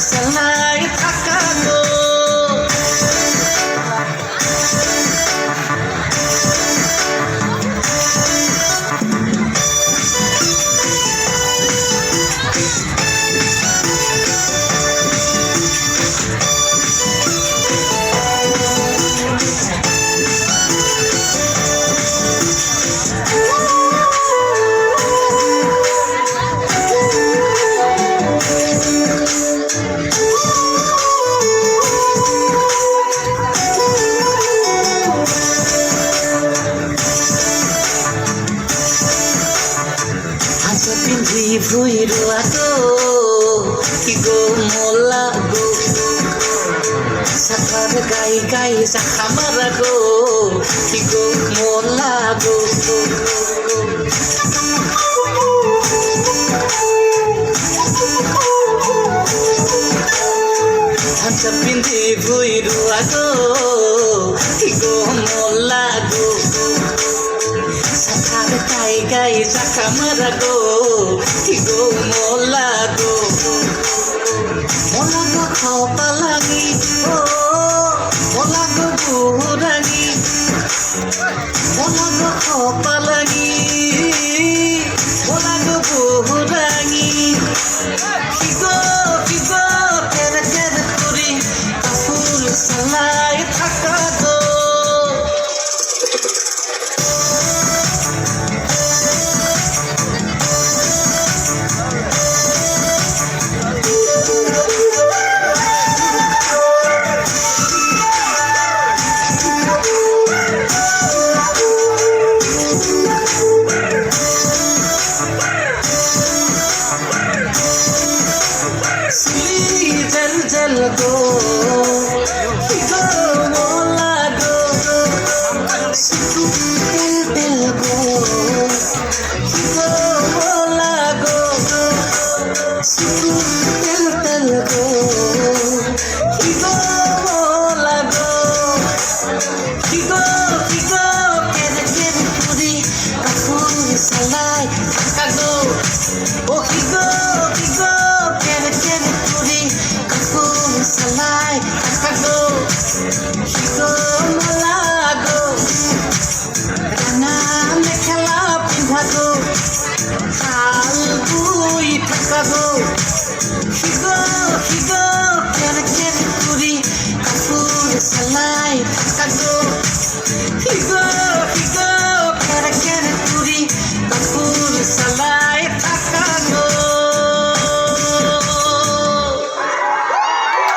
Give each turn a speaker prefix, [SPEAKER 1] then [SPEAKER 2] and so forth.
[SPEAKER 1] সেলাই থাকা গো পিন্ধি ভুইৰোৱা গো কি গো মলা গো চাফাৰ গাই গাই জাখা মাৰা গো কি গো মলা গো হাঁচা পিন্ধি ভুইৰোৱা গো কি গো মলা গো সাথার গাই গাই জাখা মারা গো কি গো মোলা গো খপালাঙি ও মোলা গো বুড়াঙি মোলা গো খপালাঙি মোলা গো বুড়াঙি কি গো কেরে কেরে করি কাপড় সেলাই থাকা গো जल जल गो